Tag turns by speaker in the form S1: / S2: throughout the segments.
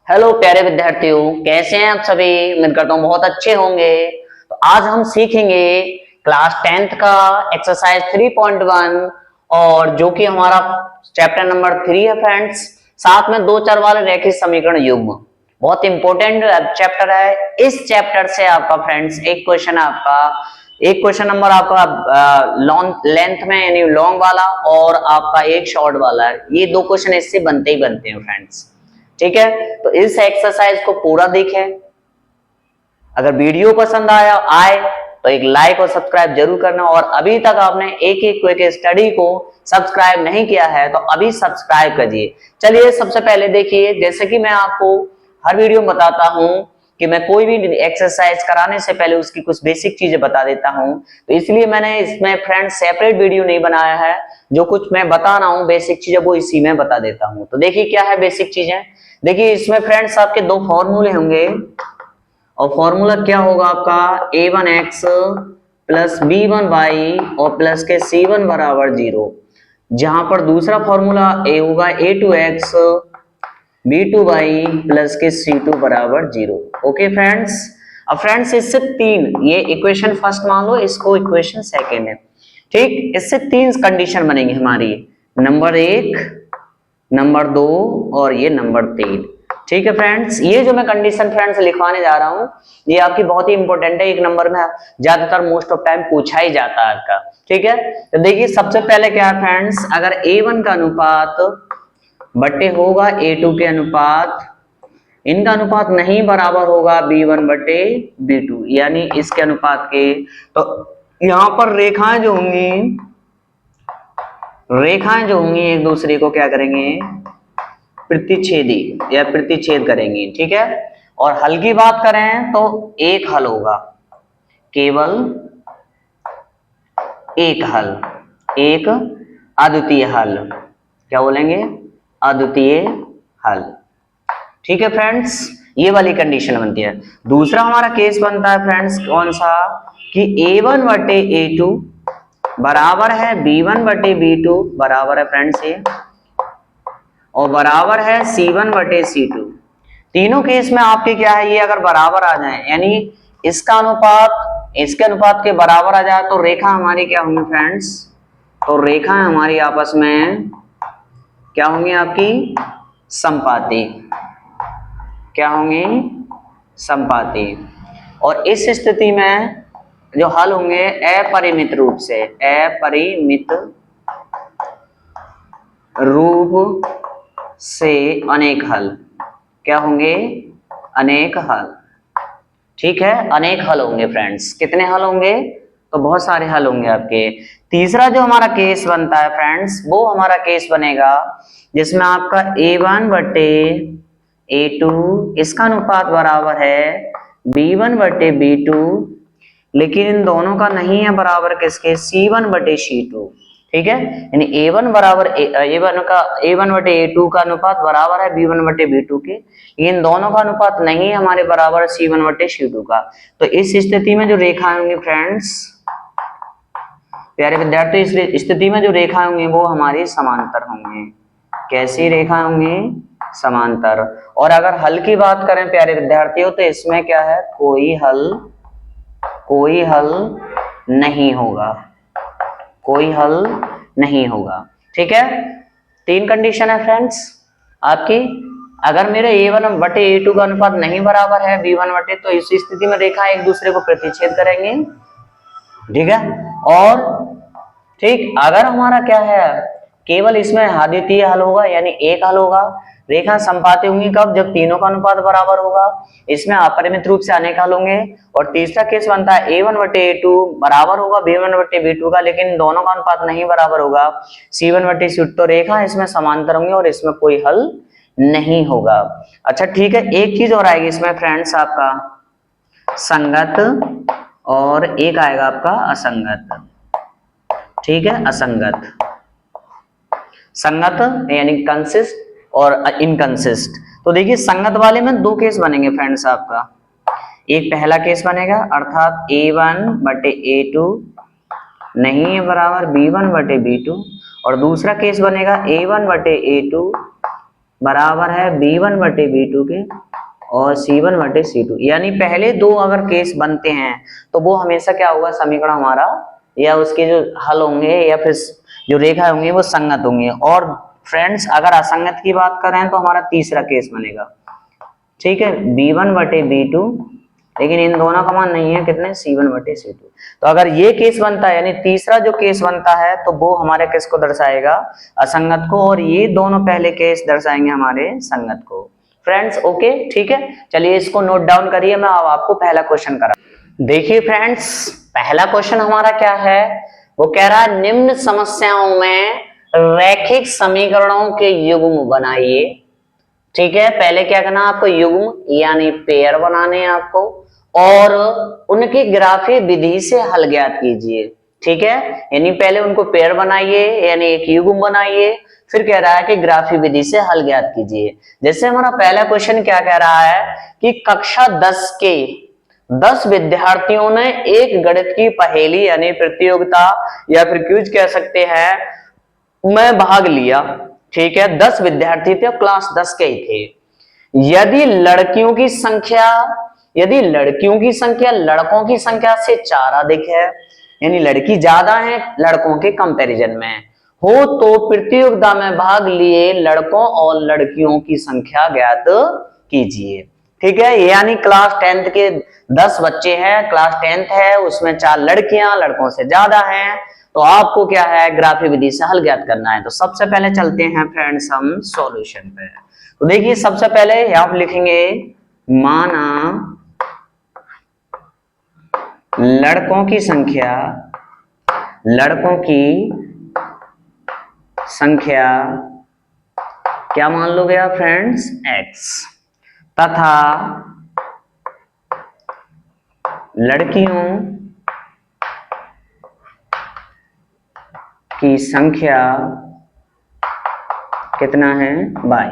S1: Hello प्यारे विद्यार्थियों, कैसे हैं आप सभी। उम्मीद करता हूँ बहुत अच्छे होंगे। तो आज हम सीखेंगे क्लास 10th का एक्सरसाइज 3.1 और जो कि हमारा चैप्टर नंबर 3 है फ्रेंड्स। साथ में दो चर वाले रैखिक समीकरण युग्म, बहुत इंपॉर्टेंट चैप्टर है। इस चैप्टर से आपका फ्रेंड्स एक क्वेश्चन नंबर आपका लॉन्ग लेंथ में यानी लॉन्ग वाला और आपका एक शॉर्ट वाला है। ये दो क्वेश्चन इससे बनते ही बनते हैं फ्रेंड्स। ठीक है, तो इस एक्सरसाइज को पूरा देखें। अगर वीडियो पसंद आए तो एक लाइक और सब्सक्राइब जरूर करना, और अभी तक आपने एक एक क्विक स्टडी को सब्सक्राइब नहीं किया है तो अभी सब्सक्राइब करिए। चलिए सबसे पहले देखिए, जैसे कि मैं आपको हर वीडियो में बताता हूं कि मैं कोई भी एक्सरसाइज कराने से पहले उसकी कुछ बेसिक चीजें बता देता हूं, तो इसलिए मैंने इसमें फ्रेंड्स सेपरेट वीडियो नहीं बनाया है। जो कुछ मैं बता रहा हूं बेसिक चीजें वो इसी में बता देता हूं। तो देखिए क्या है बेसिक चीजें। देखिए इसमें फ्रेंड्स आपके दो फॉर्मूले होंगे, और फॉर्मूला क्या होगा आपका a1x प्लस b1y और प्लस के c1 बराबर 0। जहां पर दूसरा फॉर्मूला ए होगा a2x b2y प्लस के c2 बराबर 0। Okay friends. अब फ्रेंड्स इससे तीन, ये इक्वेशन फर्स्ट मान लो, इसको इक्वेशन सेकेंड है। ठीक, इससे तीन कंडीशन बनेंगी हमारी, नंबर एक, नंबर दो और ये नंबर तीन। ठीक है फ्रेंड्स, ये जो मैं कंडीशन फ्रेंड्स लिखवाने जा रहा हूं ये आपकी बहुत ही इंपॉर्टेंट है। एक नंबर में ज्यादातर मोस्ट ऑफ टाइम पूछा ही जाता है आपका। ठीक है, तो देखिए सबसे पहले क्या है फ्रेंड्स, अगर a1 का अनुपात बटे होगा a2 के अनुपात, इनका अनुपात नहीं बराबर होगा b1 बटे b2 यानी इसके अनुपात के, तो यहां पर रेखाएं जो होंगी एक दूसरे को क्या करेंगे, प्रतिच्छेदी या प्रतिच्छेद करेंगी। ठीक है, और हल की बात करें तो एक हल होगा, केवल एक हल, एक अद्वितीय हल। क्या बोलेंगे, अद्वितीय हल। ठीक है फ्रेंड्स, ये वाली कंडीशन बनती है। दूसरा हमारा केस बनता है फ्रेंड्स कौन सा, कि a1 बटे a2 बराबर है b1 बटे b2 बराबर है फ्रेंड्स ये, और बराबर है c1 बटे c2। तीनों केस में आपके क्या है, ये अगर बराबर आ जाए यानी इसका अनुपात इसके अनुपात के बराबर आ जाए तो रेखा हमारी क्या होंगी फ्रेंड्स, तो रेखा हमारी आपस में क्या होंगी, आपकी समपाती। क्या होंगी, समपाती। और इस स्थिति में जो हल होंगे अपरिमित रूप से, अपरिमित रूप से अनेक हल। क्या होंगे, अनेक हल। ठीक है, अनेक हल होंगे फ्रेंड्स। कितने हल होंगे, तो बहुत सारे हल होंगे आपके। तीसरा जो हमारा केस बनता है फ्रेंड्स, वो हमारा केस बनेगा जिसमें आपका a1 बटे a2 इसका अनुपात बराबर है b1 बटे b2, लेकिन इन दोनों का नहीं है बराबर किसके, c1 बटे c2। ठीक है, यानी a1 बराबर a1 बटे a2 का अनुपात बराबर है b1 बटे b2 के, इन दोनों का अनुपात नहीं है हमारे बराबर c1 बटे c2 का। तो इस स्थिति में जो रेखाएं होंगी फ्रेंड्स, प्यारे विद्यार्थी, इस स्थिति में जो रेखाएं होंगी वो हमारी समांतर होंगी। कैसी रेखाएं होंगी, समांतर। और अगर हल की बात करें प्यारे विद्यार्थियों तो इसमें क्या है, कोई हल नहीं होगा, कोई हल नहीं होगा। ठीक है, तीन कंडीशन है फ्रेंड्स आपकी। अगर मेरे a1 बटे a2 का अनुपात नहीं बराबर है b1 बटे, तो इस स्थिति में रेखा एक दूसरे को प्रतिच्छेद करेंगे। ठीक है, और ठीक अगर हमारा क्या है, केवल इसमें अद्वितीय हल होगा यानी एक हल होगा। रेखा संपाती होंगी कब, जब तीनों का अनुपात बराबर होगा। इसमें अपरिमित रूप से अनेक हल होंगे। और तीसरा केस बनता है a1 बटे a2 बराबर होगा b1 बटे b2 का, लेकिन दोनों का अनुपात नहीं बराबर होगा c1 बटे c2। तो रेखा इसमें समांतर होंगी और इसमें कोई हल नहीं होगा। अच्छा ठीक है, एक चीज और आएगी इसमें फ्रेंड्स, आपका संगत और एक आएगा आपका असंगत। ठीक है, असंगत, संगत यानी कंसिस्ट और इनकंसिस्ट। तो देखिए संगत वाले में दो केस बनेंगे फ्रेंड्स आपका। एक पहला केस बनेगा अर्थात a1 बटे a2 नहीं है बराबर b1 बटे b2, और दूसरा केस बनेगा a1 बटे a2 बराबर है B1/B2 के और C1/C2। यानी पहले दो अगर केस बनते हैं तो वो हमेशा क्या होगा, समीकरण हमारा या उसके जो हल होंगे या फिर जो रेखा होंगी वो संगत होंगी। और फ्रेंड्स अगर असंगत की बात करें तो हमारा तीसरा केस बनेगा, ठीक है, B1/B2, लेकिन इन दोनों का मान नहीं है कितने, C1/C2। तो अगर ये केस बनता है यानी तीसरा जो केस बनता है तो वो हमारे किस को दर्शाएगा, असंगत को, और ये दोनों पहले केस दर्शाएंगे हमारे संगत को। फ्रेंड्स ओके, ठीक है, चलिए इसको नोट डाउन करिए, मैं अब आपको पहला क्वेश्चन करा। देखिए फ्रेंड्स, पहला क्वेश्चन हमारा क्या है, वो कह रहा है निम्न समस्याओं में रैखिक समीकरणों के युग्म बनाइए। ठीक है, पहले क्या करना आपको, युग्म यानी पेयर बनाने हैं आपको, और उनकी ग्राफी विधि से हल ज्ञात कीजिए। ठीक है, यानी पहले उनको पेयर बनाइए यानी एक युग्म बनाइए, फिर कह रहा है कि ग्राफी विधि से हल ज्ञात कीजिए। जैसे हमारा पहला क्वेश्चन क्या कह रहा है कि कक्षा 10 के 10 विद्यार्थियों ने एक गणित की पहेली यानी प्रतियोगिता या फिर क्विज कह सकते हैं में भाग लिया। ठीक है, 10 विद्यार्थी थे, क्लास 10 के ही थे। यदि लड़कियों की संख्या लड़कों की संख्या से 4 अधिक है, यानी लड़की ज्यादा है लड़कों के कंपैरिजन में हो, तो प्रतियोगिता में भाग लिए लड़कों और लड़कियों की संख्या ज्ञात कीजिए। ठीक है, यानी क्लास 10 के 10 बच्चे हैं, क्लास 10 है, उसमें 4 लड़कियां लड़कों से ज्यादा हैं, तो आपको क्या है, ग्राफी विधि से हल ज्ञात करना है। तो सबसे पहले चलते हैं फ्रेंड्स हम सॉल्यूशन पे। तो देखिए सबसे पहले यहां पे लिखेंगे, माना लड़कों की संख्या क्या मान लोगे आप फ्रेंड्स, x, तथा लड़कियों की संख्या कितना है, y।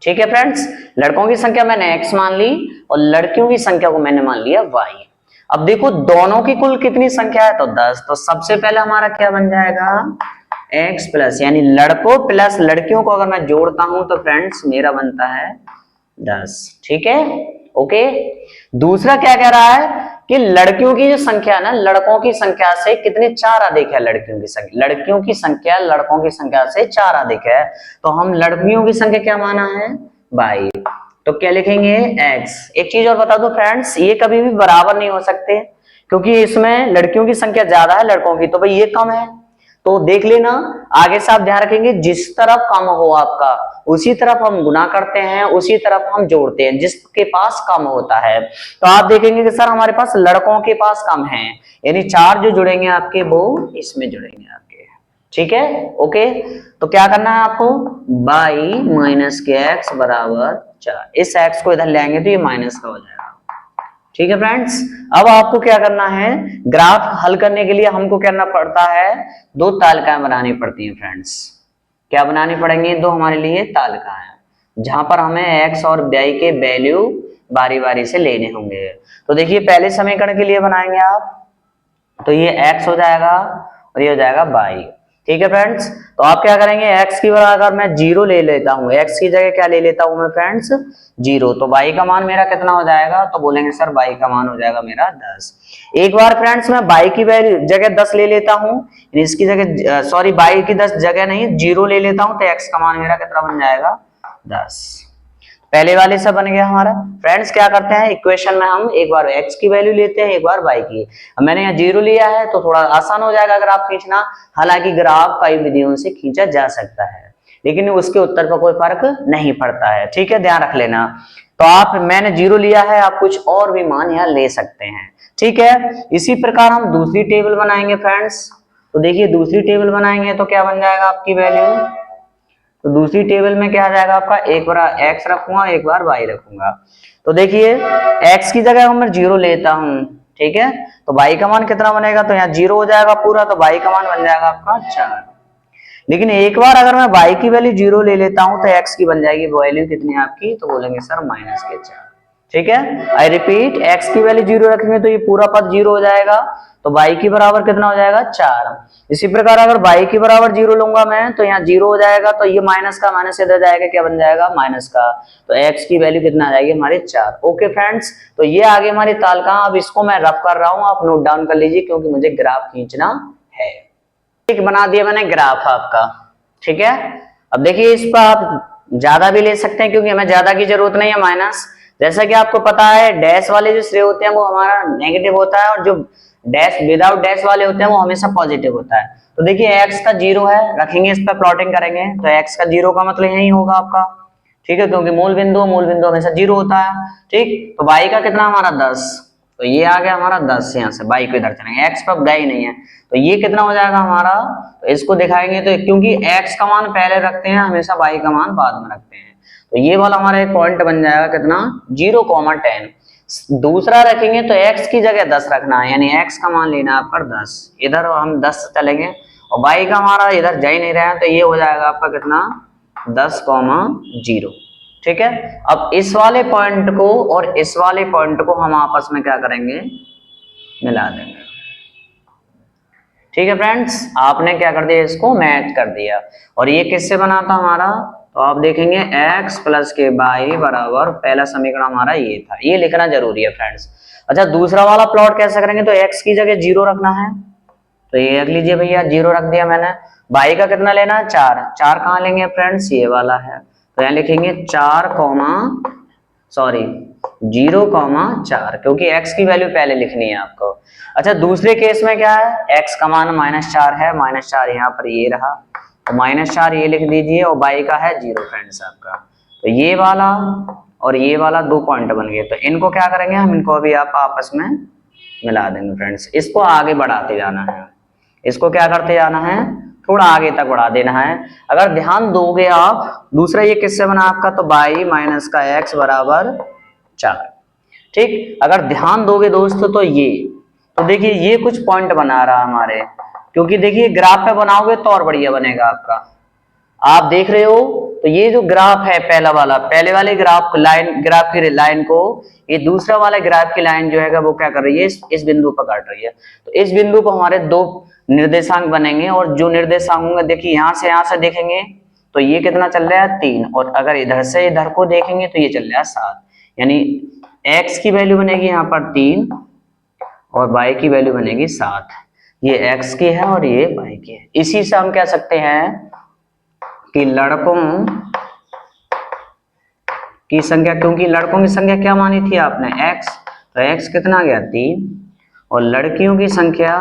S1: ठीक है फ्रेंड्स, लड़कों की संख्या मैंने x मान ली और लड़कियों की संख्या को मैंने मान लिया y। अब देखो दोनों की कुल कितनी संख्या है, तो 10। तो सबसे पहले हमारा क्या बन जाएगा, x प्लस, यानी लड़कों प्लस लड़कियों को अगर मैं जोड़ता हूं तो फ्रेंड्स मेरा बनता है 10। ठीक है ओके। दूसरा क्या कह रहा है कि लड़कियों की जो संख्या है ना, लड़कों की संख्या से कितने 4 अधिक है लड़कियों की संख्या, लड़कियों की संख्या लड़कों की संख्या से 4 अधिक है, तो हम लड़कियों की संख्या क्या माना है, 22। तो क्या लिखेंगे, x। एक चीज और बता दो फ्रेंड्स, ये कभी भी बराबर नहीं हो सकते, क्योंकि इसमें लड़कियों की संख्या ज्यादा है लड़कों की, तो भाई ये कम है। तो देख लेना, आगे से आप ध्यान रखेंगे, जिस तरफ कम हो आपका उसी तरफ हम गुना करते हैं, उसी तरफ हम जोड़ते हैं, जिसके पास कम होता है। तो आप देखेंगे कि सर हमारे पास लड़कों के पास कम है, यानी 4 जो जुड़ेंगे आपके वो इसमें जुड़ेंगे आपके। ठीक है ओके। तो क्या करना है आपको, बाई माइनस के x बराबर 4। इस x को इधर ले आएंगे तो ये माइनस का हो जाएगा। ठीक है फ्रेंड्स, अब आपको क्या करना है, ग्राफ हल करने के लिए हमको करना पड़ता है, 2 तालिकाएं बनानी पड़ती हैं फ्रेंड्स। क्या बनानी पड़ेंगी, 2 हमारे लिए तालिकाएं, जहां पर हमें x और y के वैल्यू बारी बारी से लेने होंगे। तो देखिए पहले समीकरण के लिए बनाएंगे आप, तो ये x हो जाएगा और ये हो जाएगा y। ठीक है फ्रेंड्स, तो आप क्या करेंगे, x की जगह अगर मैं 0 ले लेता हूँ, x की जगह क्या ले लेता हूँ मैं फ्रेंड्स, 0, तो y का मान मेरा कितना हो जाएगा, तो बोलेंगे सर y का मान हो जाएगा मेरा 10। एक बार फ्रेंड्स मैं y की जगह 10 ले लेता हूँ, इसकी जगह सॉरी y की 10 जगह नहीं 0 ले लेता हूँ, तो x का मान मेरा कितना बन जाएगा, 10। पहले वाले से बन गया हमारा। फ्रेंड्स क्या करते हैं, इक्वेशन में हम एक बार x की वैल्यू लेते हैं, एक बार y की। अब मैंने यहाँ 0 लिया है तो थोड़ा आसान हो जाएगा अगर आप खींचना, हालांकि ग्राफ कई विधियों से खींचा जा सकता है, लेकिन उसके उत्तर पर कोई फर्क नहीं पड़ता है। ठीक है, ध्यान रख लेना। तो आप, मैंने 0 लिया है, आप कुछ और भी मान यहाँ ले सकते हैं। ठीक है, इसी प्रकार हम दूसरी टेबल बनाएंगे फ्रेंड्स। तो देखिए दूसरी टेबल बनाएंगे तो क्या बन जाएगा आपकी वैल्यू, तो दूसरी टेबल में क्या आ जाएगा आपका, एक बार x रखूंगा एक बार y रखूंगा। तो देखिए x की जगह मैं 0 लेता हूं, ठीक है, तो y का मान कितना बनेगा, तो यहाँ 0 हो जाएगा पूरा, तो y का मान बन जाएगा आपका 4। लेकिन एक बार अगर मैं y की वैल्यू 0 ले लेता हूं तो x की बन जाएगी वैल्यू कितनी आपकी, तो बोलेंगे सर -4। ठीक है, आई रिपीट, x की वैल्यू 0 रखेंगे तो ये पूरा पद 0 हो जाएगा, तो y की बराबर कितना हो जाएगा 4। इसी प्रकार अगर y की बराबर 0 लूंगा मैं तो यहाँ 0 हो जाएगा, तो ये माइनस का माइनस इधर जाएगा, क्या बन जाएगा माइनस का, तो x की वैल्यू कितना आ जाएगी हमारी 4। ओके फ्रेंड्स, तो ये आगे हमारी तालिका। अब इसको मैं रफ कर रहा हूँ, आप नोट डाउन कर लीजिए क्योंकि मुझे ग्राफ खींचना है। ठीक, बना दिया मैंने ग्राफ आपका। ठीक है, अब देखिए इस पर आप ज्यादा भी ले सकते हैं क्योंकि हमें ज्यादा की जरूरत नहीं है माइनस। जैसा कि आपको पता है डैश वाले जो श्रेय होते हैं वो हमारा नेगेटिव होता है और जो डैश विदाउट डैश वाले होते हैं वो हमेशा पॉजिटिव होता है। तो देखिए x का 0 है, रखेंगे इस पर प्लॉटिंग करेंगे तो x का 0 का मतलब यही होगा आपका। ठीक है, क्योंकि मूल बिंदु हमेशा 0 होता है। ठीक, तो y का कितना हमारा 10, तो ये आ गया हमारा 10, यहाँ से y को इधर चलेंगे, x पर गया ही नहीं है तो ये कितना हो जाएगा हमारा, तो इसको दिखाएंगे तो क्योंकि x का मान पहले रखते हैं हमेशा y का मान बाद में रखते हैं, तो ये वाला हमारा एक पॉइंट बन जाएगा कितना 0,10। दूसरा रखेंगे तो x की जगह 10 रखना है, यानी x का मान लेना है आपका 10, इधर हम 10 चलेंगे और y का हमारा इधर जा ही नहीं रहा है तो ये हो जाएगा आपका कितना 10,0। ठीक है, अब इस वाले पॉइंट को और इस वाले पॉइंट को हम आपस में क्या करेंगे, मिला देंगे। ठीक है फ्रेंड्स, आपने क्या कर दिया, इसको मैच कर दिया। और ये किससे बना था हमारा, तो आप देखेंगे x प्लस के y बराबर, पहला समीकरण हमारा ये था, ये लिखना जरूरी है फ्रेंड्स। अच्छा, दूसरा वाला प्लॉट कैसे करेंगे, तो x की जगह 0 रखना है, तो ये रख लीजिए भैया, 0 रख दिया मैंने। y का कितना लेना है 4, 4 कहाँ लेंगे फ्रेंड्स, ये वाला है, तो यहाँ लिखेंगे 0,4 क्योंकि x की वैल्यू पहले लिखनी है आपको। अच्छा, दूसरे केस में क्या है, x का मान -4 है, -4 यहाँ पर ये रहा, तो -4 ये लिख दीजिए और y का है 0 फ्रेंड्स आपका। तो ये वाला और ये वाला 2 पॉइंट बन गए, तो इनको क्या करेंगे हम, इनको अभी आप आपस में मिला देंगे फ्रेंड्स। इसको आगे बढ़ाते जाना है, इसको क्या करते जाना है, थोड़ा आगे तक बढ़ा देना है। अगर ध्यान दोगे आप, दूसरा ये किससे बना आपका, तो y माइनस का x बराबर 4। ठीक, अगर ध्यान दोगे दोस्तों तो ये, तो देखिए ये कुछ पॉइंट बना रहा हमारे, क्योंकि देखिए ग्राफ पे बनाओगे तो और बढ़िया बनेगा आपका। आप देख रहे हो, तो ये जो ग्राफ है पहला वाला, पहले वाले ग्राफ लाइन, ग्राफ की लाइन को ये दूसरा वाला ग्राफ की लाइन जो है वो क्या कर रही है, इस बिंदु पर काट रही है। तो इस बिंदु पर हमारे 2 निर्देशांक बनेंगे और जो निर्देशांक होंगे, देखिए यहाँ से देखेंगे तो ये कितना चल रहा है 3, और अगर इधर से इधर को देखेंगे तो ये चल रहा है 7, यानी x की वैल्यू बनेगी यहाँ पर 3 और y की वैल्यू बनेगी 7। ये x की है और ये y की है। इसी से हम कह सकते हैं कि लड़कों की संख्या, क्योंकि लड़कों की संख्या क्या मानी थी आपने x, तो x कितना गया 3, और लड़कियों की संख्या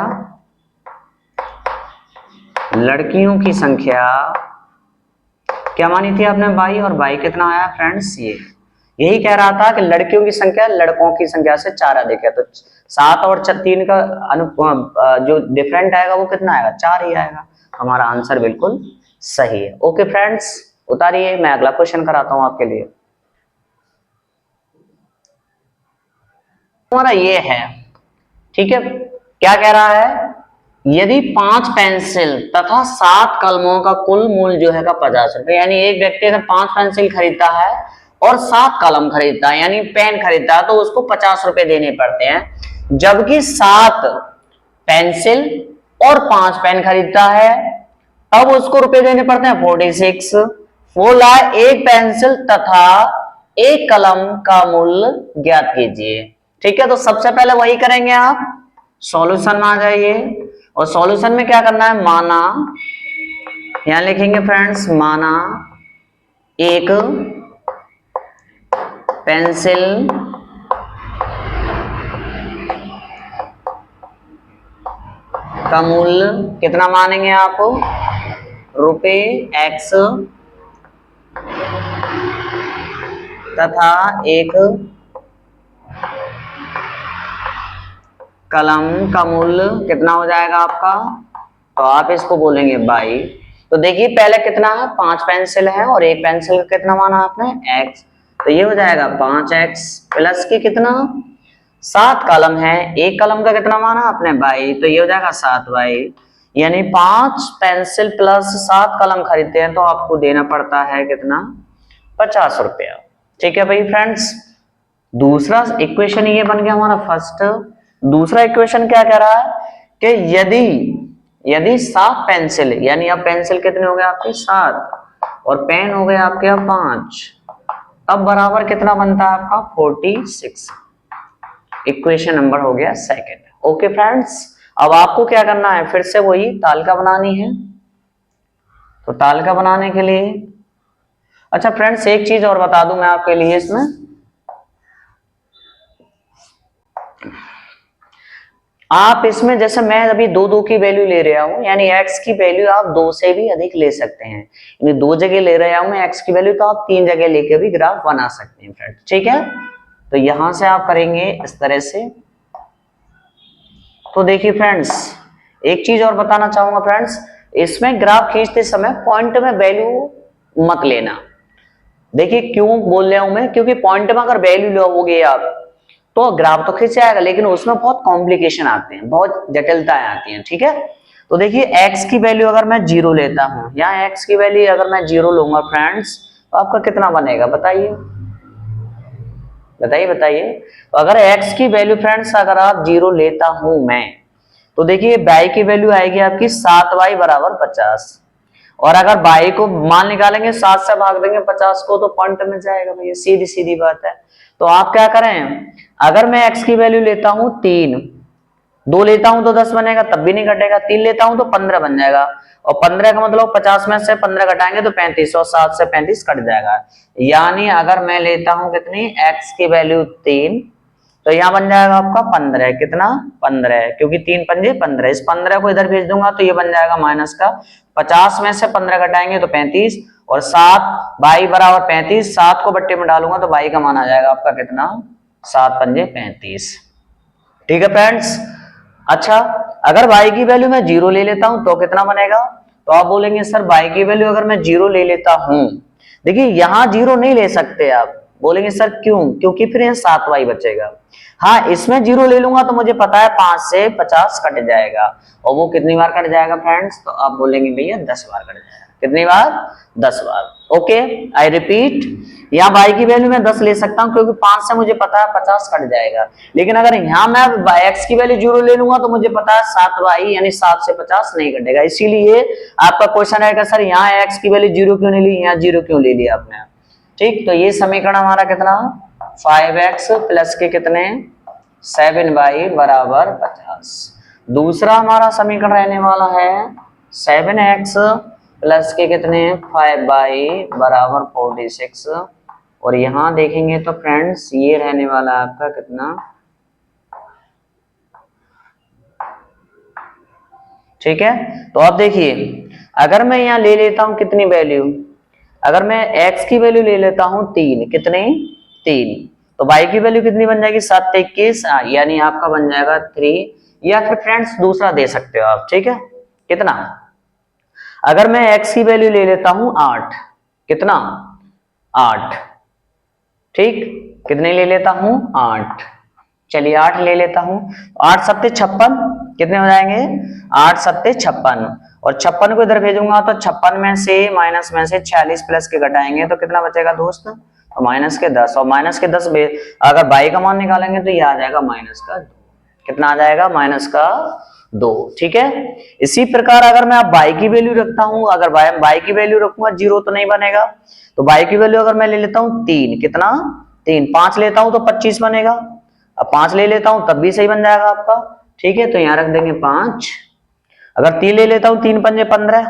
S1: क्या मानी थी आपने y, और y कितना आया फ्रेंड्स, ये यही कह रहा था कि लड़कियों की संख्या लड़कों की संख्या से 4 अधिक है, तो 7 और 3 का जो डिफरेंट आएगा वो कितना आएगा, 4 ही आएगा। हमारा आंसर बिल्कुल सही है। ओके फ्रेंड्स, उतारिए, मैं अगला क्वेश्चन कराता हूं आपके लिए। हमारा ये है, ठीक है, क्या कह रहा है, यदि 5 पेंसिल तथा 7 कलमों का कुल मूल्य जो है 50 रुपए, यानी एक व्यक्ति अगर 5 पेंसिल खरीदता है और 7 कलम खरीदता है यानी पेन खरीदता है तो उसको 50 रुपए देने पड़ते हैं। जबकि 7 पेंसिल और 5 पेन खरीदता है तब उसको रुपए देने पड़ते हैं 46। बोला एक पेंसिल तथा एक कलम का मूल्य ज्ञात कीजिए। ठीक है, तो सबसे पहले वही करेंगे, आप सॉल्यूशन में आ जाइए और सॉल्यूशन में क्या करना है, माना, यहां लिखेंगे फ्रेंड्स, माना एक पेंसिल का मूल्य कितना मानेंगे आप, ₹X तथा एक कलम का मूल्य कितना हो जाएगा आपका, तो आप इसको बोलेंगे बाई। तो देखिए पहले कितना है, 5 पेंसिल है और एक पेंसिल का कितना माना आपने x, तो ये हो जाएगा 5x प्लस की कितना 7 कलम है, एक कलम का कितना माना आपने बाई, तो ये हो जाएगा 7y, यानी 5 पेंसिल प्लस 7 कलम खरीदते हैं तो आपको देना पड़ता है कितना 50 रुपया। ठीक है भाई फ्रेंड्स, दूसरा इक्वेशन ये बन गया हमारा फर्स्ट। दूसरा इक्वेशन क्या कह रहा है कि यदि यदि 7 पेंसिल, यानी अब पेंसिल कितने हो गए आपके 7 और पेन हो गए आपके अब 5, अब बराबर कितना बनता है आपका 46। इक्वेशन नंबर हो गया सेकंड। ओके फ्रेंड्स, अब आपको क्या करना है, फिर से वही तालिका बनानी है। तो तालिका बनाने के लिए, अच्छा फ्रेंड्स एक चीज और बता दूं मैं आपके लिए, इसमें आप इसमें जैसे मैं अभी 2 की वैल्यू ले रहा हूं, यानी x की वैल्यू आप 2 से भी अधिक ले सकते हैं। यानी 2 जगह ले रहा हूं मैं x की वैल्यू, तो आप 3 जगह लेके भी ग्राफ बना सकते हैं फ्रेंड्स, ठीक है। तो यहां से आप करेंगे इस तरह से। तो देखिए फ्रेंड्स, एक चीज और बताना चाहूंगा फ्रेंड्स, इसमें ग्राफ खींचते समय पॉइंट में वैल्यू मत लेना। देखिए क्यों बोल रहा हूं मैं, क्योंकि पॉइंट में अगर वैल्यू लोगे आप तो ग्राफ तो खींच जाएगा, लेकिन उसमें बहुत कॉम्प्लिकेशन आते हैं, बहुत जटिलताएं आती हैं, ठीक है। तो देखिए x की वैल्यू अगर मैं 0 लेता हूं, यहाँ x की वैल्यू अगर मैं 0 लूंगा फ्रेंड्स, तो आपका कितना बनेगा बताइए, बताइए बताइए। तो अगर x की वैल्यू फ्रेंड्स अगर आप 0 लेता हूं मैं, तो देखिए y की वैल्यू आएगी आपकी 7y बराबर 50। और अगर y को मान निकालेंगे 7 से भाग देंगे 50 को, तो पॉइंट में जाएगा भैया, सीधी सीधी बात है। तो आप क्या करें, अगर मैं x की वैल्यू लेता हूं 3, 2 लेता हूं तो 10 बनेगा, तब भी नहीं कटेगा, 3 लेता हूं तो 15 बन जाएगा, और 15 का मतलब 50 में से 15 घटाएंगे तो 35, और 7 से 35 कट जाएगा। यानी अगर मैं लेता हूं कितनी x की वैल्यू 3, तो यहाँ बन जाएगा आपका 15, कितना 15, क्योंकि 3 पंजे 15, इस 15 को इधर भेज दूंगा तो ये बन जाएगा माइनस का, 50 में से 15 घटाएंगे तो 35, और 7 बाई बराबर 35, 7 को बट्टे में डालूंगा तो बाई का मान आ जाएगा आपका कितना 7 पंजे 35, ठीक है फ्रेंड्स। अच्छा, अगर y की वैल्यू मैं 0 ले लेता हूं तो कितना बनेगा, तो आप बोलेंगे सर y की वैल्यू अगर मैं 0 ले लेता हूं, देखिए यहां 0 नहीं ले सकते आप, बोलेंगे सर क्यों, क्योंकि फिर यहाँ 7y बचेगा। हाँ, इसमें 0 ले लूंगा तो मुझे पता है 5 से 50 कट जाएगा, और वो कितनी बार कट जाएगा फ्रेंड्स, तो आप बोलेंगे भैया 10 बार कट जाएगा, कितनी बार 10 बार। ओके, आई रिपीट, यहाँ y की वैल्यू मैं 10 ले सकता हूँ क्योंकि 5 से मुझे पता है 50 कट जाएगा, लेकिन अगर यहाँ मैं x की वैल्यू 0 ले लूंगा तो मुझे पता है 7y यानी 7 से 50 नहीं कटेगा। इसीलिए आपका क्वेश्चन आएगा सर यहाँ x की वैल्यू 0 क्यों नहीं ली, यहाँ 0 क्यों ले लिया आपने, ठीक। तो ये समीकरण हमारा कितना 5x प्लस के कितने 7y बराबर 50। दूसरा हमारा समीकरण रहने वाला है 7x प्लस के कितने 5y बराबर 46, और यहां देखेंगे तो फ्रेंड्स ये रहने वाला है आपका कितना, ठीक है। तो अब देखिए अगर मैं यहां ले लेता हूं कितनी वैल्यू, अगर मैं x की वैल्यू ले लेता हूं 3, कितने 3, तो y की वैल्यू कितनी बन जाएगी 7 21, यानी आपका बन जाएगा 3, या फिर फ्रेंड्स दूसरा दे सकते हो आप, ठीक है। कितना, अगर मैं x की वैल्यू ले लेता हूं 8, कितना 8, ठीक, कितने ले लेता हूं 8, चलिए 8 ले लेता हूं, 8 सत्ते 56, कितने हो जाएंगे 8 सत्ते 56, और 56 को इधर भेजूंगा तो 56 में से माइनस में से 46 प्लस के घटाएंगे तो कितना बचेगा दोस्त, तो माइनस के 10, और माइनस के 10 अगर बाई का मान निकालेंगे तो ये आ जाएगा माइनस का 2, कितना आ जाएगा माइनस का 2, ठीक है। इसी प्रकार अगर मैं अब y की वैल्यू रखता हूं, अगर y की वैल्यू रखूंगा 0 तो नहीं बनेगा, तो y की वैल्यू अगर मैं ले लेता हूं 3, कितना 3, 5 लेता हूं तो 25 बनेगा, अब 5 ले लेता हूं तब भी सही बन जाएगा आपका, ठीक है। तो यहां रख देंगे 5, अगर 3 ले लेता हूं 3 पंजे 15,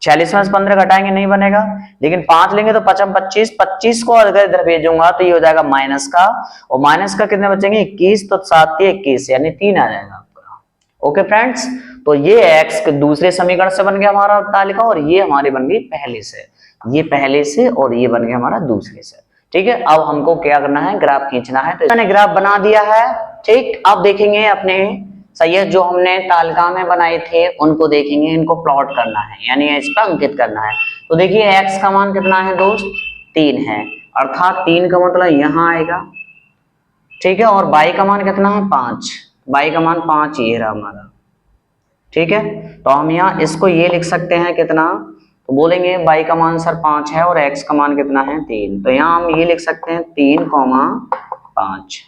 S1: 46 में से 15 घटाएंगे नहीं बनेगा, लेकिन 5 लेंगे तो 5 25, 25 को अगर इधर भेजूंगा तो ये हो जाएगा माइनस का, और माइनस का कितने बचेंगे 21, तो 7 21 यानी 3 आ जाएगा आपका। ओके फ्रेंड्स, तो ये x के दूसरे समीकरण से बन गया हमारा तालिका, और ये हमारी बन गई पहले से, ये पहले से, और ये बन गया हमारा दूसरे से, ठीक है। अब हमको क्या करना है, ग्राफ खींचना है, तो मैंने ग्राफ बना दिया है, ठीक। अब देखेंगे अपने सही जो हमने तालिका में बनाए थे उनको देखेंगे, इनको प्लॉट करना है, यानी इस पर अंकित करना है। तो देखिए x का मान कितना है दोस्त 3 है, अर्थात 3 का मतलब यहाँ आएगा, ठीक है, और y का मान कितना है 5, y का मान 5 ये रहा हमारा, ठीक है। तो हम यहाँ इसको ये लिख सकते हैं कितना, तो बोलेंगे y का मान सर 5 है और x का मान कितना है 3, तो यहाँ हम ये लिख सकते हैं 3, 5।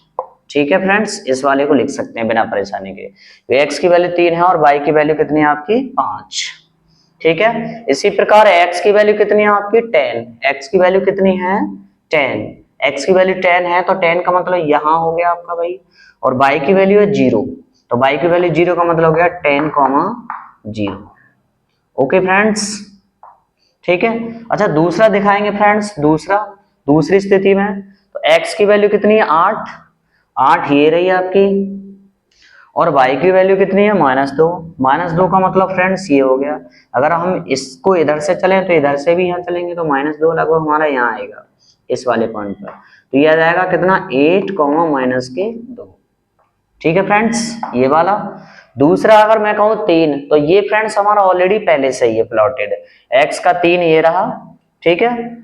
S1: ठीक है फ्रेंड्स, इस वाले को लिख सकते हैं बिना परेशानी के। x की वैल्यू 3 है और y की वैल्यू कितनी है आपकी 5। ठीक है, इसी प्रकार x की वैल्यू कितनी है आपकी 10। x की वैल्यू कितनी है 10। x की वैल्यू 10 है तो 10 का मतलब यहाँ हो गया आपका भाई, और y की वैल्यू है 0 तो y की वैल्यू 0 का मतलब हो गया 10, 0। ओके फ्रेंड्स, ठीक है। अच्छा दूसरा दिखाएंगे फ्रेंड्स, दूसरी स्थिति में तो x की वैल्यू कितनी है 8 ये रही आपकी, और y की वैल्यू कितनी है -2। -2 का मतलब फ्रेंड्स ये हो गया, अगर हम इसको इधर से चलें तो इधर से भी यहाँ चलेंगे तो -2 लगभग हमारा यहाँ आएगा इस वाले पॉइंट पर, तो ये आ जाएगा कितना 8, -2। ठीक है फ्रेंड्स, ये वाला। दूसरा अगर मैं कहूँ 3 तो ये फ्रेंड्स हमारा ऑलरेडी पहले से ही है प्लॉटेड, x का 3 ये रहा, ठीक है,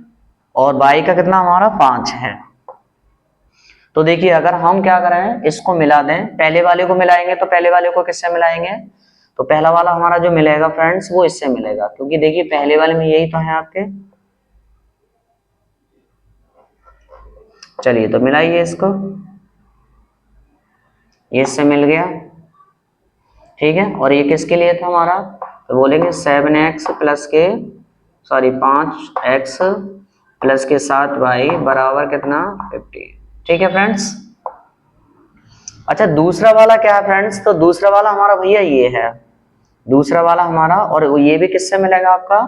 S1: और y का कितना हमारा 5 है। तो देखिए अगर हम क्या करें इसको मिला दें, पहले वाले को मिलाएंगे तो पहले वाले को किससे मिलाएंगे, तो पहला वाला हमारा जो मिलेगा फ्रेंड्स वो इससे मिलेगा, क्योंकि देखिए पहले वाले में यही तो है आपके। चलिए तो मिलाइए इसको, ये इससे मिल गया, ठीक है, और ये किसके लिए था हमारा, तो बोलेंगे 7x प्लस के 5x प्लस के 7y बराबर कितना 50। ठीक है फ्रेंड्स। अच्छा दूसरा वाला क्या है फ्रेंड्स, तो दूसरा वाला हमारा भैया ये है, दूसरा वाला हमारा, और ये भी किससे मिलेगा आपका,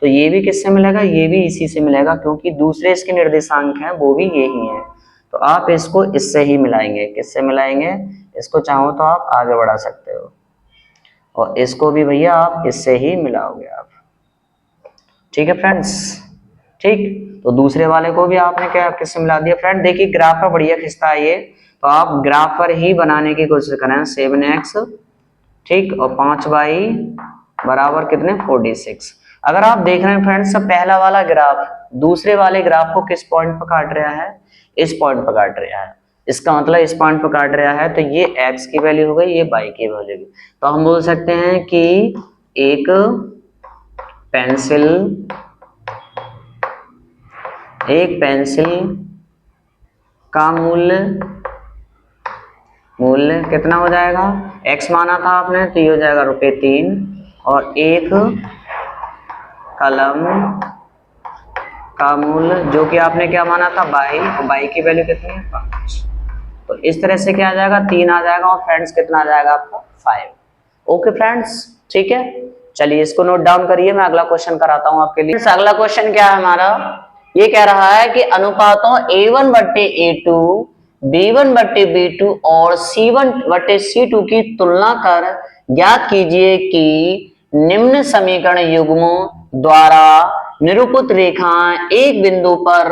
S1: तो ये भी किससे मिलेगा, ये भी इसी से मिलेगा, क्योंकि दूसरे इसके निर्देशांक हैं वो भी यही हैं, तो आप इसको इससे ही मिलाएंगे। किससे मिलाएंगे, इसको चाहो तो आप आगे बढ़ा सकते हो, और इसको भी भैया आप इससे ही मिलाओगे आप। ठीक है फ्रेंड्स, ठीक, तो दूसरे वाले को भी आपने क्या किससे मिला दिया फ्रेंड। देखिए ग्राफ पर बढ़िया खिंचता है ये, तो आप ग्राफ पर ही बनाने की कोशिश करें। 7x ठीक, और 5y बराबर कितने 46। अगर आप देख रहे हैं फ्रेंड्स पहला वाला ग्राफ दूसरे वाले ग्राफ को किस पॉइंट पर काट रहा है, इस पॉइंट पर काट रहा है, इसका मतलब इस पॉइंट पर काट रहा है, तो ये x की वैल्यू हो गई, ये y की वैल्यू। तो हम बोल सकते हैं कि एक पेंसिल का मूल्य कितना हो जाएगा, x माना था आपने तो ये हो जाएगा ₹3, और एक कलम का मूल्य जो कि आपने क्या माना था y, और y की वैल्यू कितनी है 5। तो इस तरह से क्या आ जाएगा 3 आ जाएगा, और फ्रेंड्स कितना आ जाएगा आपका 5। ओके फ्रेंड्स, ठीक है, चलिए इसको नोट डाउन करिए, मैं अगला क्वेश्चन कराता हूं आपके लिए। अगला क्वेश्चन क्या है हमारा, ये कह रहा है कि अनुपातों A1/A2, B1/B2 और C1/C2 की तुलना कर ज्ञात कीजिए कि निम्न समीकरण युग्मों द्वारा निरूपित रेखाएं एक बिंदु पर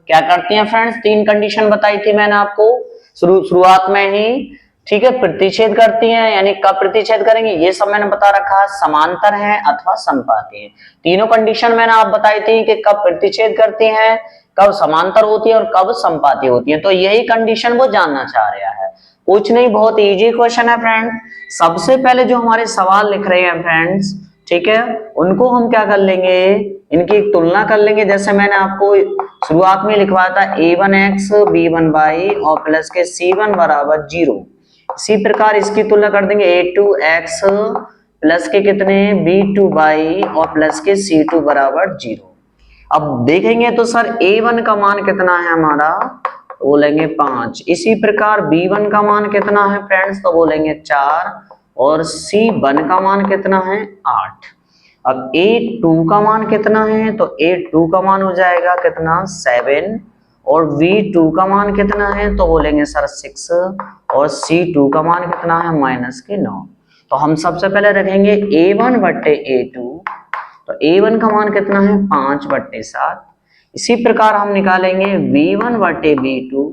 S1: क्या करती हैं फ्रेंड्स। 3 कंडीशन बताई थी मैंने आपको शुरुआत में ही, ठीक है, प्रतिच्छेद करती हैं, यानी कब प्रतिच्छेद करेंगे ये सब मैंने बता रखा है, समांतर है अथवा समपाती है। तीनों कंडीशन मैंने आप बताई थी कि कब प्रतिच्छेद करती हैं, कब समांतर होती है और कब समपाती होती है। तो यही कंडीशन वो जानना चाह रहा है, कुछ नहीं, बहुत इजी क्वेश्चन है फ्रेंड। सबसे पहले जो हमारे सवाल लिख रहे हैं फ्रेंड्स, ठीक है, उनको हम क्या कर लेंगे, इनकी एक तुलना कर लेंगे। जैसे मैंने आपको शुरुआत में लिखवाया था a1x b1y और प्लस के c1 बराबर 0, इसी प्रकार इसकी तुलना कर देंगे a2x प्लस के कितने b2y और प्लस के c2 बराबर 0। अब देखेंगे तो सर a1 का मान कितना है हमारा, तो बोलेंगे 5। इसी प्रकार b1 का मान कितना है फ्रेंड्स, तो बोलेंगे 4, और c1 का मान कितना है 8। अब a2 का मान कितना है, तो a2 का मान हो जाएगा कितना 7, और v2 का मान कितना है, तो बोलेंगे सर 6, और c2 का मान कितना है -9। तो हम सबसे पहले रखेंगे a1/a2, तो a1 का मान कितना है 5/7। इसी प्रकार हम निकालेंगे v1/b2,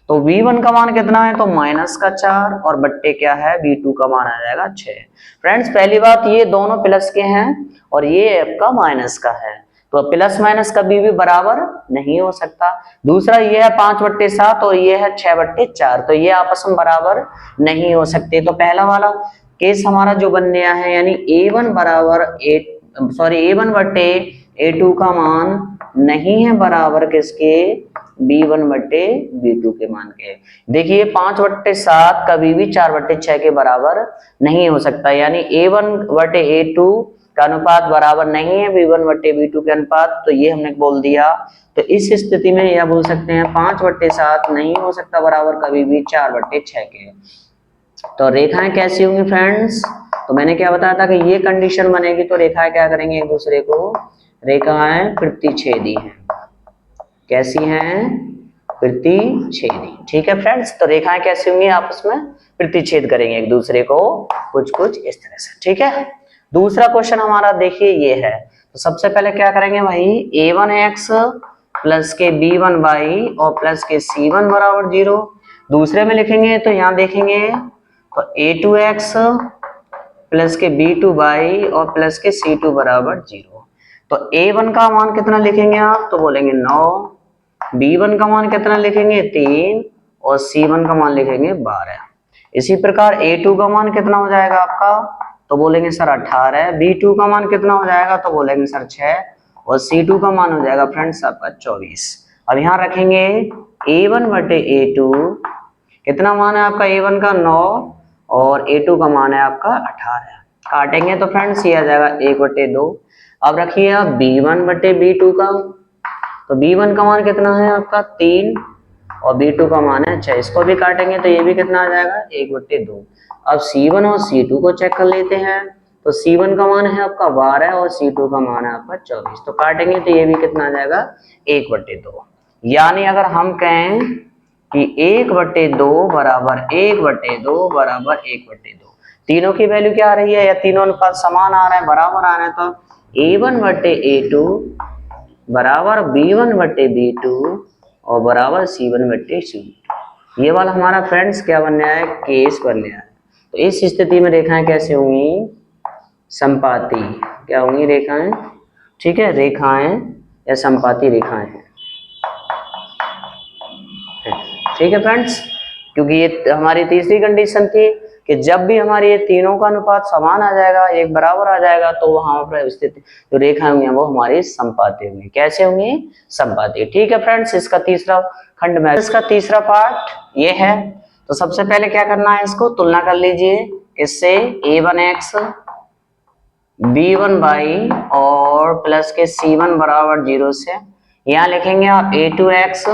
S1: तो v1 का मान कितना है, तो -4, और बट्टे क्या है v2 का मान आ जाएगा 6। फ्रेंड्स पहली बात ये दोनों प्लस के हैं और ये आपका माइनस का है, तो प्लस माइनस कभी भी बराबर नहीं हो सकता। दूसरा ये है 5/7 और ये है 6/4, तो ये आपस में बराबर नहीं हो सकते। तो पहला वाला केस हमारा जो बन गया है, यानी a1/a2 का मान नहीं है बराबर किसके, B1/B2 के मान के। देखिए 5/7 कभी भी 4/6 के बराबर नहीं हो सकता, यानी A1/A2 का अनुपात बराबर नहीं है B1/B2 के अनुपात, तो ये हमने बोल दिया। तो इस स्थिति में यह बोल सकते हैं 5/7 नहीं हो सकता बराबर कभी भी 4/6 के। तो रेखाएं कैसी होंगी फ्रेंड्स? तो मैंने क्या बताया था कि ये कंडीशन बनेगी तो रेखाएं क्या करेंगे एक दूसरे को, रेखाएं प्रतिच्छेदी हैं। कैसी हैं? प्रतिच्छेदी। ठीक है फ्रेंड्स, तो रेखाएं कैसी होंगी? आपस में प्रतिच्छेद करेंगे एक दूसरे को कुछ कुछ इस तरह से। ठीक है, दूसरा क्वेश्चन हमारा देखिए ये है। तो सबसे पहले क्या करेंगे भाई, a1x प्लस के b1y और प्लस के c1 बराबर 0। दूसरे में लिखेंगे तो यहाँ देखेंगे तो a2x प्लस के b2y और प्लस के c2 बराबर 0। तो a1 का मान कितना लिखेंगे आप? तो बोलेंगे 9, b1 का मान कितना लिखेंगे? 3 और c1 का मान लिखेंगे 12। इसी प्रकार a2 का मान कितना हो जाएगा आपका? तो बोलेंगे सर 18। b2 का मान कितना हो जाएगा? तो बोलेंगे सर 6 और c2 का मान हो जाएगा फ्रेंड्स आपका 24। अब यहाँ रखेंगे a1/a2, कितना मान है आपका a1 का? 9 और a2 का मान है आपका 18। काटेंगे तो फ्रेंड्स ये आ जाएगा 1/2। अब रखिए आप b1/b2 का, तो b1 का मान कितना है आपका? 3 और b2 का मान है 6। इसको भी काटेंगे तो ये भी कितना आ जाएगा? 1/2। अब c1 और c2 को चेक कर लेते हैं। तो c1 का मान है आपका 12 और c2 का मान है आपका 24। तो काटेंगे तो ये भी कितना आ जाएगा? 1/2। यानी अगर हम कहें कि 1/2 बराबर 1/2 बराबर 1/2, तीनों की वैल्यू क्या आ रही है, या तीनों अनुपात समान आ रहे हैं, बराबर आ रहे हैं, तो a1/a2 बराबर b1/b2 और बराबर c1/c2। ये वाला हमारा फ्रेंड्स क्या बनने आया है? केस बनने आया है। तो इस स्थिति में रेखाएं कैसे होंगी? संपाती। क्या होंगी? रेखाएं। ठीक है, रेखाएं या संपाती रेखाएं हैं। ठीक है फ्रेंड्स, क्योंकि ये हमारी तीसरी कंडीशन थी कि जब भी हमारे ये तीनों का अनुपात समान आ जाएगा, एक बराबर आ जाएगा, तो वहां पर स्थित जो रेखाएं होंगी वो हमारी संपाती होंगी। कैसे होंगी? संपाती। ठीक है फ्रेंड्स, इसका तीसरा खंड में इसका तीसरा पार्ट ये है। तो सबसे पहले क्या करना है, इसको तुलना कर लीजिए। किससे? a1x b1y और प्लस के c1 बराबर 0 से। यहाँ लिखेंगे आप a2x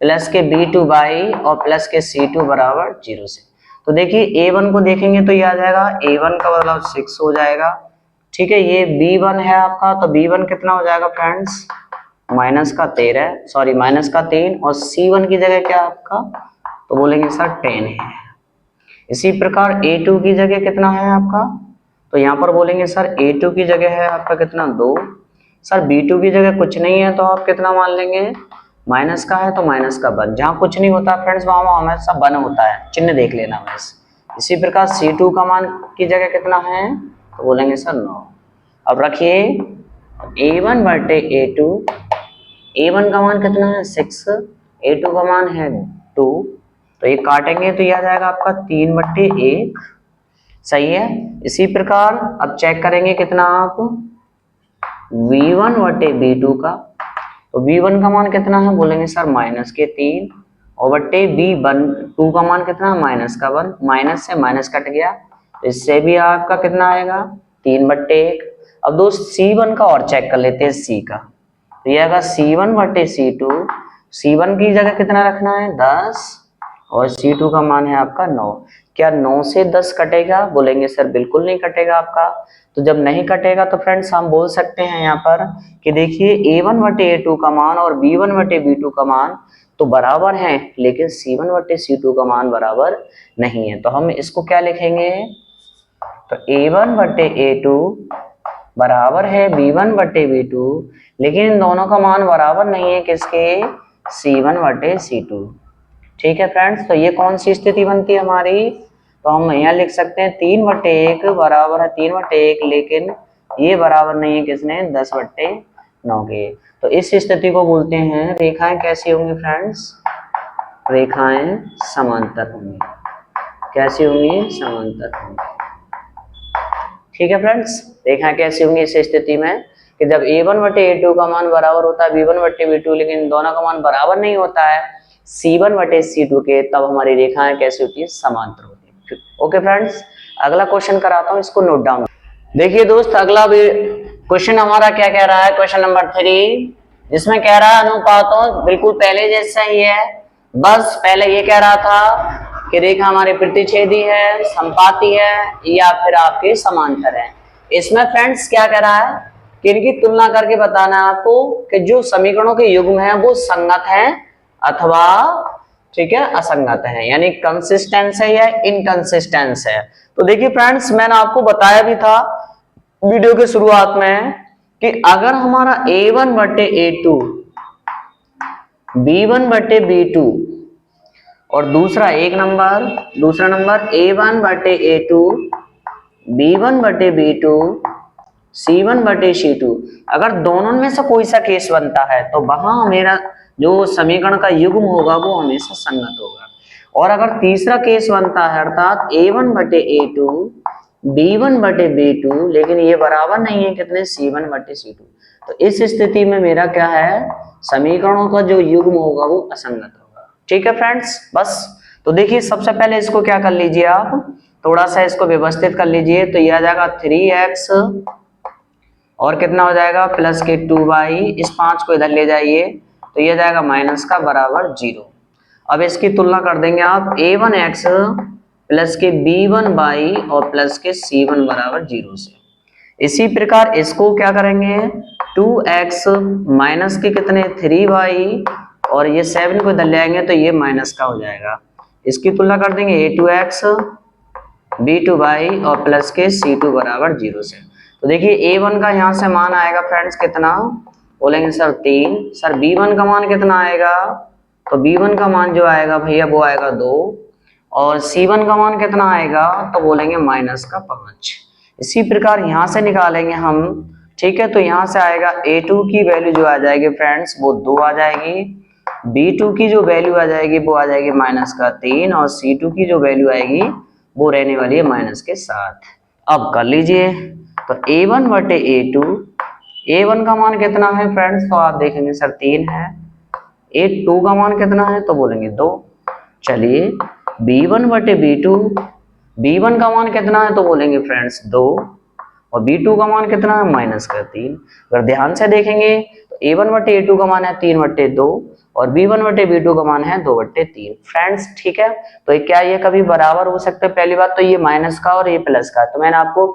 S1: प्लस के b2y और प्लस के c2 बराबर 0 से। तो देखिए a1 को देखेंगे तो ये आ जाएगा, a1 का मतलब 6 हो जाएगा। ठीक है, ये b1 है आपका, तो b1 कितना हो जाएगा फ्रेंड्स? माइनस का 3 और c1 की जगह क्या आपका? तो बोलेंगे सर 10 है। इसी प्रकार a2 की जगह कितना है आपका? तो यहाँ पर बोलेंगे सर a2 की जगह है आपका कितना? 2। सर b2 की जगह कुछ नहीं है तो आप कितना मान लेंगे? माइनस का है तो माइनस का 1। जहाँ कुछ नहीं होता फ्रेंड्स वहां हमेशा 1 होता है, चिन्ह देख लेना बस। इसी प्रकार c2 का मान की जगह कितना है? तो बोलेंगे सर 9। अब रखिए a1/a2, a1 का मान कितना है? 6, a2 का मान है 2। तो ये काटेंगे तो ये आ जाएगा आपका 3/1। सही है। इसी प्रकार अब चेक करेंगे कितना आप v1/b2 का, तो v1 का मान कितना है? बोलेंगे सर माइनस के 3 और बट्टे v2 का मान कितना है? माइनस का 1। माइनस से माइनस कट गया तो इससे भी आपका कितना आएगा? 3/1। अब दोस्त c1 का और चेक कर लेते हैं, c का, तो ये आएगा c1/c2। c1 की जगह कितना रखना है? 10 और c2 का मान है आपका 9। क्या 9 से 10 कटेगा? बोलेंगे सर बिल्कुल नहीं कटेगा आपका। तो जब नहीं कटेगा तो फ्रेंड्स हम बोल सकते हैं यहाँ पर कि देखिए a1/a2 का मान और b1/b2 का मान तो बराबर हैं, लेकिन c1/c2 का मान बराबर नहीं है। तो हम इसको क्या लिखेंगे? तो a1/a2 बराबर है b1/b2, लेकिन इन दोनों का मान बराबर नहीं है किसके? c1/c2। ठीक है फ्रेंड्स, तो ये कौन सी स्थिति बनती है हमारी? तो हम यहाँ लिख सकते हैं 3/1 बराबर है 3/1, लेकिन ये बराबर नहीं है किसने? 10/9 के। तो इस स्थिति को बोलते हैं रेखाएं कैसी होंगी फ्रेंड्स? रेखाएं समांतर होंगी। कैसी होंगी? समांतर होंगी। ठीक है फ्रेंड्स, रेखाएं कैसी होंगी इस स्थिति में? कि जब a1 बटे a2 का मान बराबर होता है b1 बटे b2, लेकिन दोनों का मान बराबर नहीं होता है c1 बटे c2 के, तब हमारी रेखाएं कैसी होती है, समांतर होती है। ओके फ्रेंड्स, अगला क्वेश्चन कराता हूँ, इसको नोट डाउन। देखिए दोस्त, अगला क्वेश्चन हमारा क्या कह रहा है, क्वेश्चन नंबर 3, जिसमें कह रहा है अनुपातों बिल्कुल पहले जैसा ही है, बस पहले ये कह रहा था कि रेखा हमारी प्रतिच्छेदी है, संपाती है या फिर आपके समांतर है। इसमें फ्रेंड्स क्या कह रहा है कि इनकी तुलना करके बताना है आपको कि जो समीकरणों के युग्म है वो संगत है अथवा ठीक है असंगत है, यानी कंसिस्टेंस है या इनकंसिस्टेंस है। तो देखिए फ्रेंड्स, मैंने आपको बताया भी था वीडियो के शुरुआत में कि अगर हमारा a1 बटे a2, b1 बटे b2 और दूसरा नंबर a1 बटे a2, b1 बटे b2, c1 बटे c2, अगर दोनों में से कोई सा केस बनता है तो वहां मेरा जो समीकरण का युग्म होगा वो हमेशा संगत होगा। और अगर तीसरा केस बनता है अर्थात a1 बटे a2, b1 बटे b2, लेकिन ये बराबर नहीं है कितने, c1 बटे c2, तो इस स्थिति में मेरा क्या है, समीकरणों का जो युग्म होगा वो असंगत होगा। ठीक है फ्रेंड्स, बस तो देखिए सबसे पहले इसको क्या कर लीजिए आप, थोड़ा सा इसको व्यवस्थित कर लीजिए। तो यह आ जाएगा 3x और कितना हो जाएगा प्लस के 2y, इस 5 को इधर ले जाइए तो यह जाएगा माइनस का बराबर 0। अब इसकी तुलना कर देंगे आप a1x प्लस के b1y और प्लस के c1 बराबर 0 से। इसी प्रकार इसको क्या करेंगे, 2x माइनस के कितने 3y और ये 7 को इधर ले आएंगे तो ये माइनस का हो जाएगा। इसकी तुलना कर देंगे a2x b2y और प्लस के c2 बराबर 0 से। तो देखिए a1 का यहाँ से मान आएगा फ्रेंड्स कितना, बोलेंगे सर 3। सर b1 का मान कितना आएगा, तो b1 का मान जो आएगा भैया वो आएगा 2 और c1 का मान कितना आएगा, तो बोलेंगे माइनस का 5। इसी प्रकार यहाँ से निकालेंगे हम, ठीक है। तो यहाँ से आएगा a2 की वैल्यू जो आ जाएगी फ्रेंड्स वो 2 आ जाएगी, b2 की जो वैल्यू आ जाएगी वो आ जाएगी माइनस का 3 और c2 की जो वैल्यू आएगी वो रहने वाली है माइनस के 7। अब कर लीजिए तो a1 बटे a2, a1 का मान कितना है फ्रेंड्स, तो आप देखेंगे सर 3 है, a2 का मान कितना है तो बोलेंगे 2। चलिए b1 बटे b2, b1 का मान कितना है तो बोलेंगे फ्रेंड्स 2 और b2 का मान कितना है माइनस का 3। अगर ध्यान से देखेंगे तो a1 बटे a2 का मान है 3 बटे 2 और b1 बटे b2 का मान है 2 बटे 3 फ्रेंड्स, ठीक है। तो क्या ये कभी बराबर हो सकते हैं, पहली बात तो ये माइनस का और ये प्लस का, तो मैंने आपको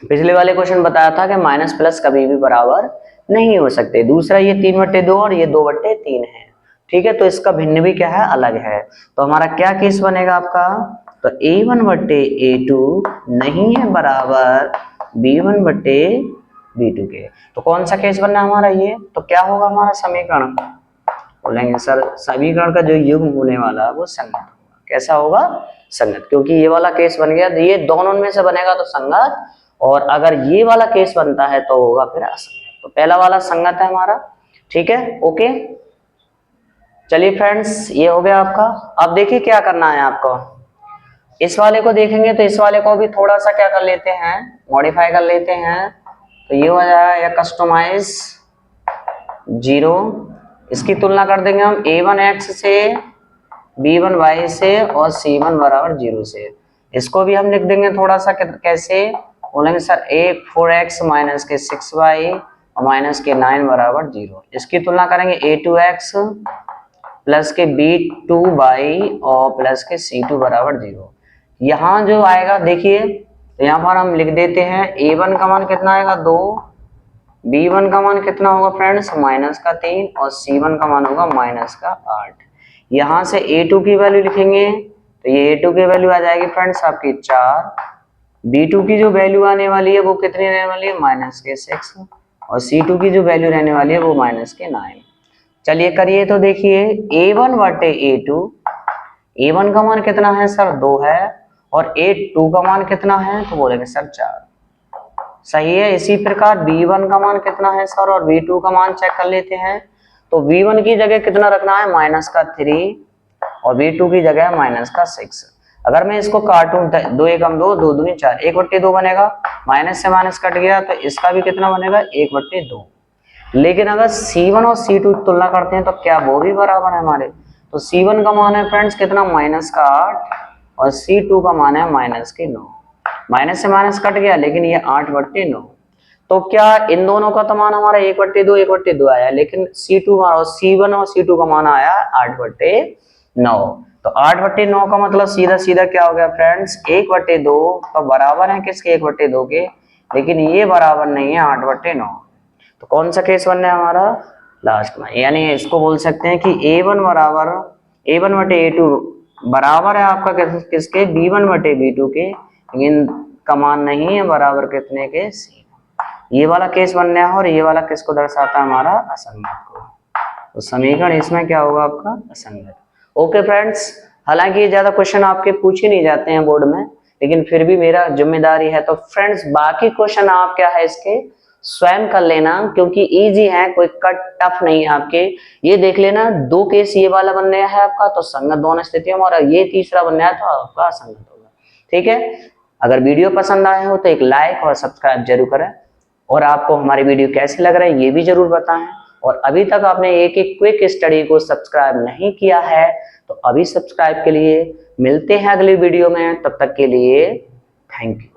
S1: पिछले वाले क्वेश्चन बताया था कि माइनस प्लस कभी भी बराबर नहीं हो सकते। दूसरा ये 3 बटे 2 और ये 2 बटे 3 है, ठीक है, तो इसका भिन्न भी क्या है, अलग है। तो हमारा क्या केस बनेगा आपका, तो a1 बटे a2 नहीं है बराबर b1 बटे b2 के। तो कौन सा केस बनना हमारा ये, तो क्या होगा हमारा समीकरण, बोलेंगे सर समीकरण का जो युग्म होने वाला है वो संगत होगा। कैसा होगा, संगत, क्योंकि ये वाला केस बन गया, ये दोनों में से बनेगा तो संगत, और अगर ये वाला केस बनता है तो होगा फिर असंगत। तो पहला वाला संगत है हमारा, ठीक है, ओके। चलिए फ्रेंड्स ये हो गया आपका। अब देखिए क्या करना है आपको, इस वाले को देखेंगे तो इस वाले को भी थोड़ा सा क्या कर लेते हैं, मॉडिफाई कर लेते हैं। तो ये हो जाएगा कस्टमाइज 0, इसकी तुलना कर देंगे हम a1x से, b1y से और c1 बराबर 0 से। इसको भी हम लिख देंगे थोड़ा सा कैसे, बोलेंगे सर a4x माइनस के 6y और माइनस के 9 बराबर 0। इसकी तुलना करेंगे a2x प्लस के b2y और प्लस के c2 बराबर 0। यहाँ जो आएगा देखिए, तो यहाँ पर हम लिख देते हैं a1 का मान कितना आएगा 2, b1 का मान कितना होगा फ्रेंड्स माइनस का 3 और c1 का मान होगा माइनस का 8। यहाँ से a2 की वैल्यू लिखेंगे तो ये a2 की वैल्यू आ जाएगी फ्रेंड्स आपकी 4, b2 की जो वैल्यू आने वाली है वो कितनी रहने वाली है माइनस के 6 और c2 की जो वैल्यू रहने वाली है वो माइनस के 9। चलिए करिए तो देखिए a1 बटे a2, a1 का मान कितना है सर 2 है और a2 का मान कितना है तो बोलेंगे सर 4, सही है। इसी प्रकार b1 का मान कितना है सर और b2 का मान चेक कर लेते हैं। तो b1 की जगह कितना रखना है माइनस का 3 और b2 की जगह माइनस का 6। अगर मैं इसको काटूं 2 एकम 2, 2 दूनी 4, 1/2 बनेगा, माइनस से माइनस कट गया तो इसका भी कितना बनेगा 1/2। लेकिन अगर C1 और C2 की तुलना करते हैं तो क्या वो भी बराबर है हमारे। तो C1 का मान है फ्रेंड्स कितना -8 और C2 का मान है -9। माइनस से माइनस कट गया लेकिन ये 8/9। तो क्या इन दोनों का तो मान हमारा 1/2 1/2 आया, लेकिन C2 और C1 और C2 का मान आया 8/9। तो 8/9 का मतलब सीधा सीधा क्या हो गया फ्रेंड्स 1/2 तो बराबर है किसके 1/2 के, लेकिन ये बराबर नहीं है 8/9। तो कौन सा केस बनना है हमारा लास्ट में, यानी इसको बोल सकते हैं कि A1 बराबर A1/A2 बराबर है आपका किसके B1/B2 के, लेकिन का मान नहीं है बराबर कितने के C। ये वाला केस बनना है और ये वाला किसको दर्शाता है हमारा असंगत को। तो समीकरण इसमें क्या होगा आपका असंगत। ओके फ्रेंड्स, हालांकि ये ज्यादा क्वेश्चन आपके पूछे नहीं जाते हैं बोर्ड में, लेकिन फिर भी मेरा जिम्मेदारी है। तो फ्रेंड्स बाकी क्वेश्चन आप क्या है इसके स्वयं कर लेना, क्योंकि इजी है, कोई कट टफ नहीं है आपके। ये देख लेना 2 केस ये वाला बनने है आपका तो संगत दोनों स्थितियों में, और ये तीसरा बनना है तो आपका असंगत होगा। ठीक है, अगर वीडियो पसंद आए हो तो एक लाइक और सब्सक्राइब जरूर करें, और आपको हमारी वीडियो कैसे लग रहा है ये भी जरूर बताएं। और अभी तक आपने एक क्विक स्टडी को सब्सक्राइब नहीं किया है तो अभी सब्सक्राइब के लिए मिलते हैं अगली वीडियो में, तब तक के लिए थैंक यू।